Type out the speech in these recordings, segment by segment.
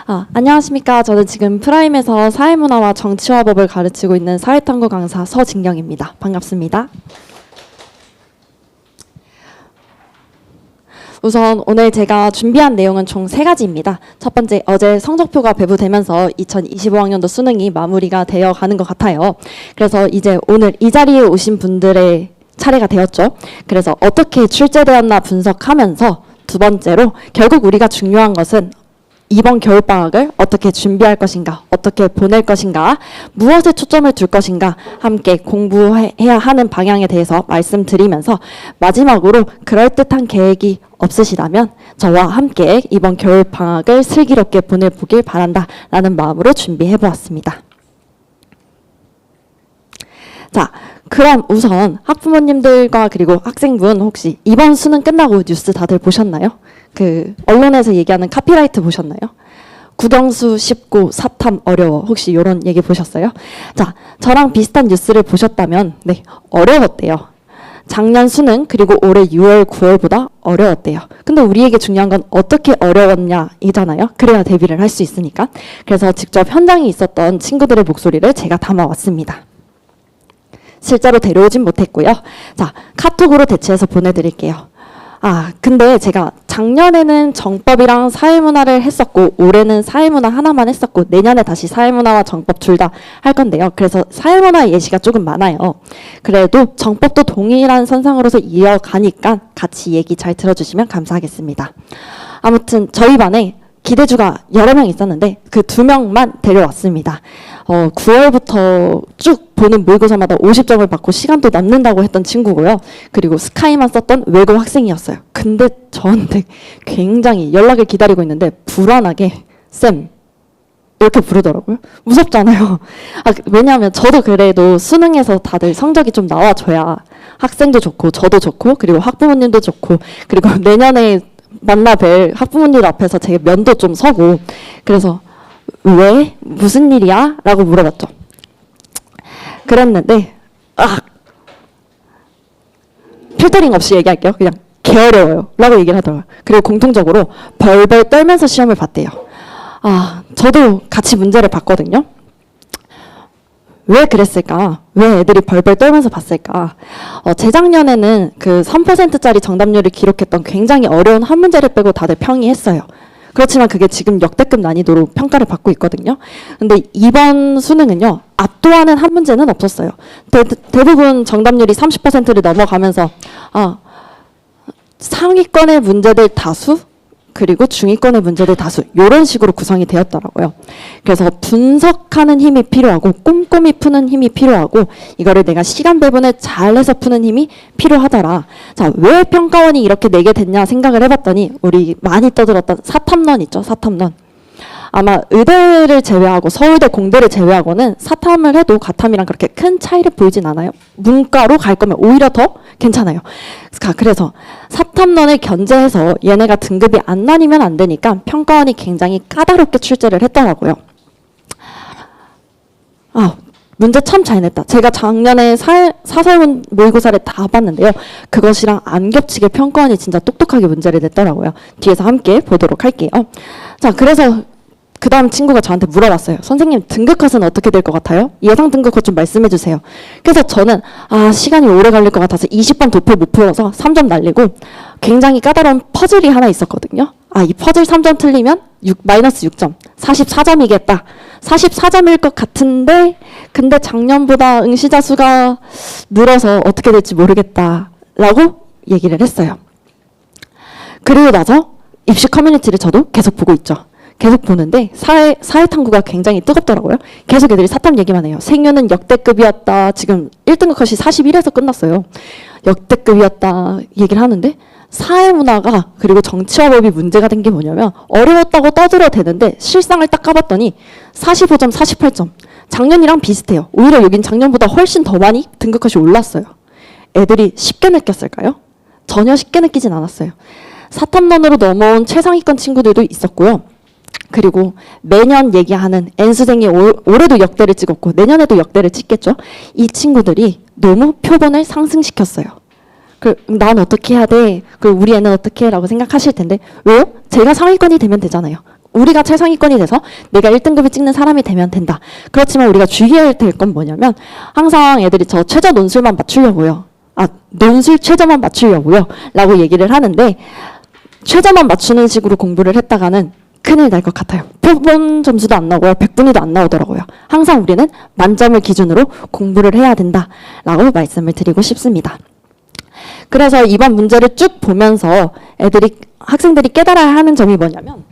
안녕하십니까. 저는 지금 프라임에서 사회문화와 정치화법을 가르치고 있는 사회탐구 강사 서진경입니다. 반갑습니다. 우선 오늘 제가 준비한 내용은 총 3가지입니다. 첫 번째, 어제 성적표가 배부되면서 2025학년도 수능이 마무리가 되어 가는 것 같아요. 그래서 이제 오늘 이 자리에 오신 분들의 차례가 되었죠. 그래서 어떻게 출제되었나 분석하면서 두 번째로 결국 우리가 중요한 것은 이번 겨울방학을 어떻게 준비할 것인가, 어떻게 보낼 것인가, 무엇에 초점을 둘 것인가 함께 공부해야 하는 방향에 대해서 말씀드리면서 마지막으로 그럴듯한 계획이 없으시다면 저와 함께 이번 겨울방학을 슬기롭게 보내보길 바란다라는 마음으로 준비해보았습니다. 자, 그럼 우선 학부모님들과 그리고 학생분 혹시 이번 수능 끝나고 뉴스 다들 보셨나요? 언론에서 얘기하는 카피라이트 보셨나요? 국영수 쉽고 사탐 어려워. 혹시 이런 얘기 보셨어요? 자, 저랑 비슷한 뉴스를 보셨다면 네, 어려웠대요. 작년 수능 그리고 올해 6월, 9월보다 어려웠대요. 근데 우리에게 중요한 건 어떻게 어려웠냐 이잖아요. 그래야 대비를 할 수 있으니까. 그래서 직접 현장에 있었던 친구들의 목소리를 제가 담아왔습니다. 실제로 데려오진 못했고요. 자, 카톡으로 대체해서 보내드릴게요. 근데 제가 작년에는 정법이랑 사회문화를 했었고 올해는 사회문화 하나만 했었고 내년에 다시 사회문화와 정법 둘 다 할 건데요. 그래서 사회문화 예시가 조금 많아요. 그래도 정법도 동일한 선상으로서 이어가니까 같이 얘기 잘 들어주시면 감사하겠습니다. 아무튼 저희 반에 기대주가 여러 명 있었는데 그 2명만 데려왔습니다. 9월부터 쭉 보는 모의고사마다 50점을 받고 시간도 남는다고 했던 친구고요. 그리고 스카이만 썼던 외국 학생이었어요. 근데 저한테 굉장히 연락을 기다리고 있는데 불안하게 쌤 이렇게 부르더라고요. 무섭잖아요. 왜냐하면 저도 그래도 수능에서 다들 성적이 좀 나와줘야 학생도 좋고 저도 좋고 그리고 학부모님도 좋고 그리고 내년에 만나 뵐 학부모님 앞에서 제 면도 좀 서고 그래서 왜? 무슨 일이야? 라고 물어봤죠. 그랬는데 필터링 없이 얘기할게요. 그냥 개어려워요 라고 얘기를 하더라고요. 그리고 공통적으로 벌벌 떨면서 시험을 봤대요. 저도 같이 문제를 봤거든요. 왜 그랬을까? 왜 애들이 벌벌 떨면서 봤을까? 재작년에는 그 3%짜리 정답률을 기록했던 굉장히 어려운 한 문제를 빼고 다들 평이했어요. 그렇지만 그게 지금 역대급 난이도로 평가를 받고 있거든요. 근데 이번 수능은요. 압도하는 한 문제는 없었어요. 대부분 정답률이 30%를 넘어가면서 상위권의 문제들 다수 그리고 중위권의 문제들 다수 이런 식으로 구성이 되었더라고요. 그래서 분석하는 힘이 필요하고 꼼꼼히 푸는 힘이 필요하고 이거를 내가 시간 배분을 잘해서 푸는 힘이 필요하더라. 자, 왜 평가원이 이렇게 내게 됐냐 생각을 해봤더니 우리 많이 떠들었던 사탐론 있죠. 사탐론. 아마 의대를 제외하고 서울대 공대를 제외하고는 사탐을 해도 가탐이랑 그렇게 큰 차이를 보이진 않아요. 문과로 갈 거면 오히려 더 괜찮아요. 그래서 사탐론을 견제해서 얘네가 등급이 안 나뉘면 안 되니까 평가원이 굉장히 까다롭게 출제를 했더라고요. 문제 참 잘 냈다. 제가 작년에 사설문 모의고사를 다 봤는데요. 그것이랑 안 겹치게 평가원이 진짜 똑똑하게 문제를 냈더라고요. 뒤에서 함께 보도록 할게요. 자, 그래서 그 다음 친구가 저한테 물어봤어요. 선생님 등급컷은 어떻게 될 것 같아요? 예상 등급컷 좀 말씀해 주세요. 그래서 저는 시간이 오래 걸릴 것 같아서 20번 도표 못 풀어서 3점 날리고 굉장히 까다로운 퍼즐이 하나 있었거든요. 이 퍼즐 3점 틀리면 마이너스 6점 44점이겠다. 44점일 것 같은데 근데 작년보다 응시자 수가 늘어서 어떻게 될지 모르겠다 라고 얘기를 했어요. 그리고 나서 입시 커뮤니티를 저도 계속 보고 있죠. 계속 보는데 사회탐구가 굉장히 뜨겁더라고요. 계속 애들이 사탐 얘기만 해요. 생유는 역대급이었다. 지금 1등급 컷이 41에서 끝났어요. 역대급이었다 얘기를 하는데 사회문화가 그리고 정치화법이 문제가 된 게 뭐냐면 어려웠다고 떠들어대는데 실상을 딱 까봤더니 45점, 48점. 작년이랑 비슷해요. 오히려 여긴 작년보다 훨씬 더 많이 등급 컷이 올랐어요. 애들이 쉽게 느꼈을까요? 전혀 쉽게 느끼진 않았어요. 사탐론으로 넘어온 최상위권 친구들도 있었고요. 그리고 매년 얘기하는 N수생이 올해도 역대를 찍었고 내년에도 역대를 찍겠죠. 이 친구들이 너무 표본을 상승시켰어요. 난 어떻게 해야 돼? 우리 애는 어떻게 해? 라고 생각하실 텐데 왜요? 제가 상위권이 되면 되잖아요. 우리가 최상위권이 돼서 내가 1등급을 찍는 사람이 되면 된다. 그렇지만 우리가 주의해야 될 건 뭐냐면 항상 애들이 저 최저 논술만 맞추려고요. 논술 최저만 맞추려고요. 라고 얘기를 하는데 최저만 맞추는 식으로 공부를 했다가는 큰일 날 것 같아요. 표본 점수도 안 나오고요. 100분위도 안 나오더라고요. 항상 우리는 만점을 기준으로 공부를 해야 된다라고 말씀을 드리고 싶습니다. 그래서 이번 문제를 쭉 보면서 학생들이 깨달아야 하는 점이 뭐냐면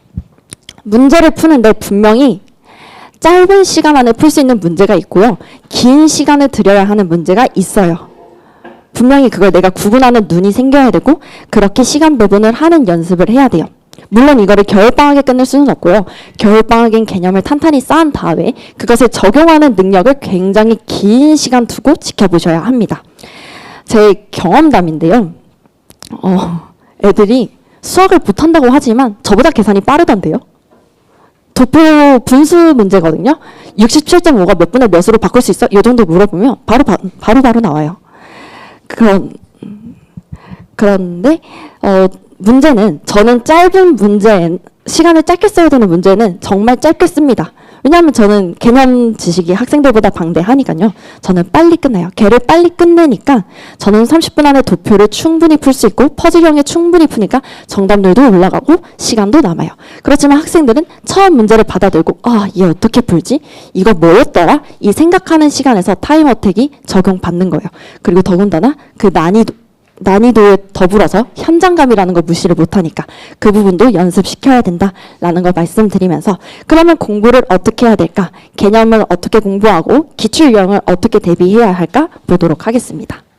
문제를 푸는데 분명히 짧은 시간 안에 풀 수 있는 문제가 있고요. 긴 시간을 들여야 하는 문제가 있어요. 분명히 그걸 내가 구분하는 눈이 생겨야 되고 그렇게 시간 배분을 하는 연습을 해야 돼요. 물론 이거를 겨울방학에 끝낼 수는 없고요. 겨울방학엔 개념을 탄탄히 쌓은 다음에 그것을 적용하는 능력을 굉장히 긴 시간 두고 지켜보셔야 합니다. 제 경험담인데요. 애들이 수학을 못한다고 하지만 저보다 계산이 빠르던데요. 도표 분수 문제거든요. 67.5가 몇 분의 몇으로 바꿀 수 있어? 이 정도 물어보면 바로 나와요. 그런데 문제는 저는 짧은 문제, 시간을 짧게 써야 되는 문제는 정말 짧게 씁니다. 왜냐하면 저는 개념 지식이 학생들보다 방대하니까요. 저는 빨리 끝내요. 걔를 빨리 끝내니까 저는 30분 안에 도표를 충분히 풀 수 있고 퍼즐형에 충분히 푸니까 정답률도 올라가고 시간도 남아요. 그렇지만 학생들은 처음 문제를 받아들고 얘 어떻게 풀지? 이거 뭐였더라? 이 생각하는 시간에서 타임 어택이 적용받는 거예요. 그리고 더군다나 그 난이도에 더불어서 현장감이라는 걸 무시를 못하니까 그 부분도 연습시켜야 된다라는 걸 말씀드리면서 그러면 공부를 어떻게 해야 될까? 개념을 어떻게 공부하고 기출 유형을 어떻게 대비해야 할까? 보도록 하겠습니다.